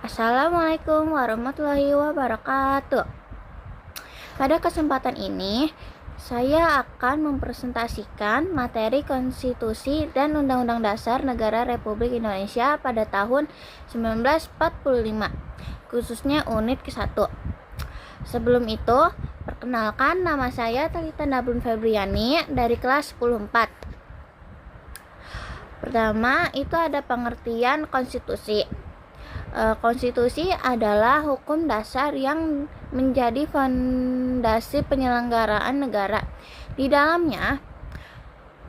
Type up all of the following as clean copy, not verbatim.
Assalamualaikum warahmatullahi wabarakatuh. Pada kesempatan ini, saya akan mempresentasikan materi Konstitusi dan Undang-Undang Dasar Negara Republik Indonesia pada tahun 1945, khususnya unit ke-1. Sebelum itu, perkenalkan nama saya Talitha Nablun Febriani dari kelas 10-4. Pertama, itu ada pengertian konstitusi. Konstitusi adalah hukum dasar yang menjadi fondasi penyelenggaraan negara. Di dalamnya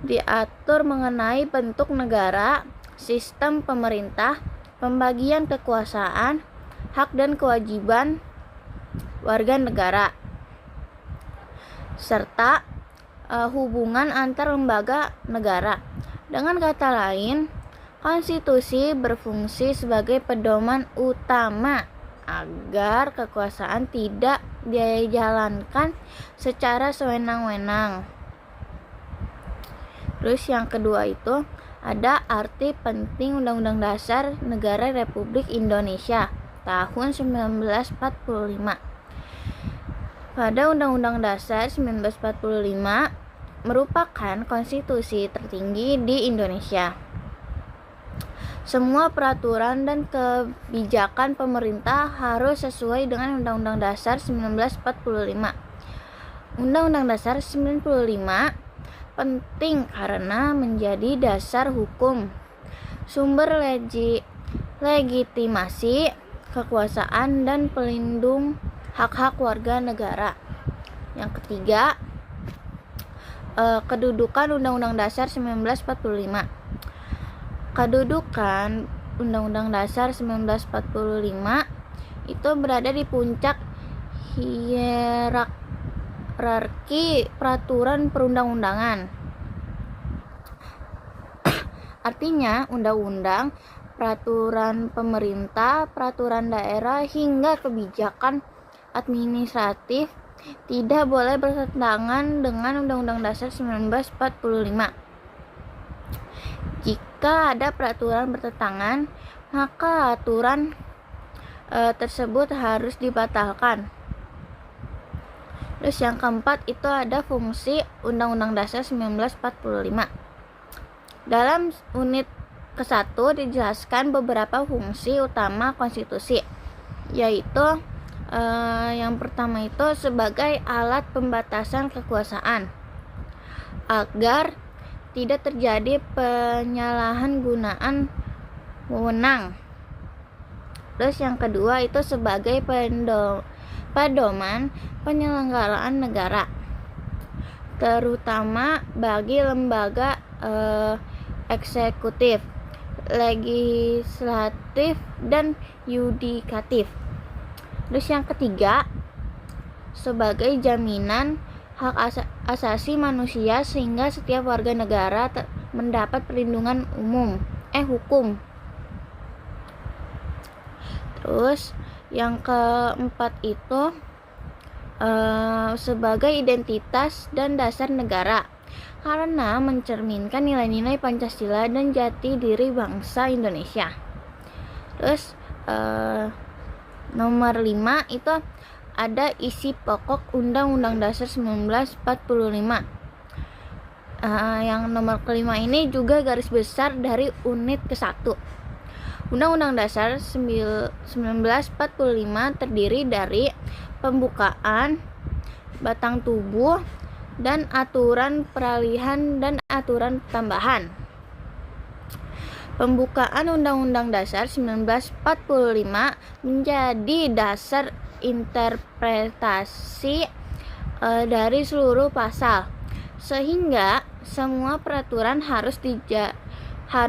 diatur mengenai bentuk negara, sistem pemerintah, pembagian kekuasaan, hak dan kewajiban warga negara, serta hubungan antar lembaga negara. Dengan kata lain, konstitusi berfungsi sebagai pedoman utama agar kekuasaan tidak dijalankan secara sewenang-wenang. Terus yang kedua itu ada arti penting Undang-Undang Dasar Negara Republik Indonesia tahun 1945. Pada Undang-Undang Dasar 1945 merupakan konstitusi tertinggi di Indonesia. Semua peraturan dan kebijakan pemerintah harus sesuai dengan Undang-Undang Dasar 1945. Undang-Undang Dasar 1945 penting karena menjadi dasar hukum, sumber legitimasi kekuasaan dan pelindung hak-hak warga negara. Yang ketiga, kedudukan Undang-Undang Dasar 1945. Kedudukan Undang-Undang Dasar 1945 itu berada di puncak hierarki peraturan perundang-undangan. Artinya, undang-undang, peraturan pemerintah, peraturan daerah hingga kebijakan administratif tidak boleh bertentangan dengan Undang-Undang Dasar 1945. Jika ada peraturan bertentangan, maka aturan tersebut harus dibatalkan. Terus yang keempat itu ada fungsi Undang-Undang Dasar 1945. Dalam unit ke-1 dijelaskan beberapa fungsi utama konstitusi, yaitu yang pertama itu sebagai alat pembatasan kekuasaan agar tidak terjadi penyalahgunaan wewenang. Terus yang kedua itu sebagai pedoman penyelenggaraan negara, terutama bagi lembaga eksekutif, legislatif, dan yudikatif. Terus yang ketiga, sebagai jaminan hak asasi manusia sehingga setiap warga negara mendapat perlindungan hukum. Terus yang keempat itu sebagai identitas dan dasar negara karena mencerminkan nilai-nilai Pancasila dan jati diri bangsa Indonesia. Terus nomor 5 itu ada isi pokok Undang-Undang Dasar 1945. Yang nomor kelima ini juga garis besar dari unit ke-1. Undang-Undang Dasar 1945 terdiri dari pembukaan, batang tubuh, dan aturan peralihan dan aturan tambahan. Pembukaan Undang-Undang Dasar 1945 menjadi dasar interpretasi dari seluruh pasal, sehingga semua peraturan harus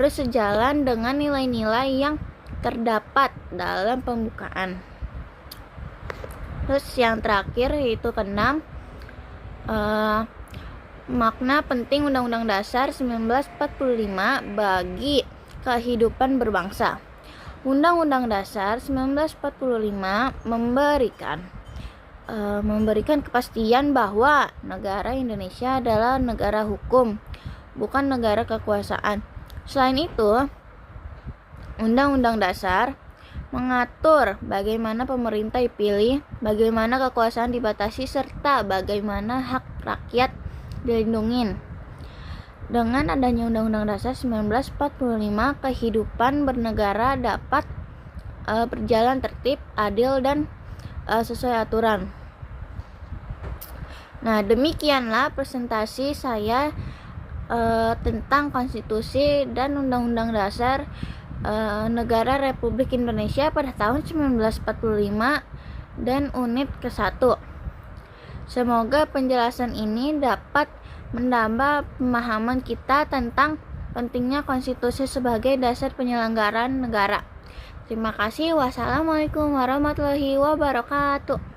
sejalan dengan nilai-nilai yang terdapat dalam pembukaan. Terus yang terakhir yaitu ke-6, makna penting Undang-Undang Dasar 1945 bagi kehidupan berbangsa. Undang-Undang Dasar 1945 memberikan kepastian bahwa negara Indonesia adalah negara hukum, bukan negara kekuasaan. Selain itu, Undang-Undang Dasar mengatur bagaimana pemerintah dipilih, bagaimana kekuasaan dibatasi, serta bagaimana hak rakyat dilindungi. Dengan adanya Undang-Undang Dasar 1945, kehidupan bernegara dapat berjalan tertib, adil, dan sesuai aturan. Nah, demikianlah presentasi saya tentang Konstitusi dan Undang-Undang Dasar Negara Republik Indonesia pada tahun 1945 dan Unit ke-1. Semoga penjelasan ini dapat menambah pemahaman kita tentang pentingnya konstitusi sebagai dasar penyelenggaraan negara. Terima kasih. Wassalamualaikum warahmatullahi wabarakatuh.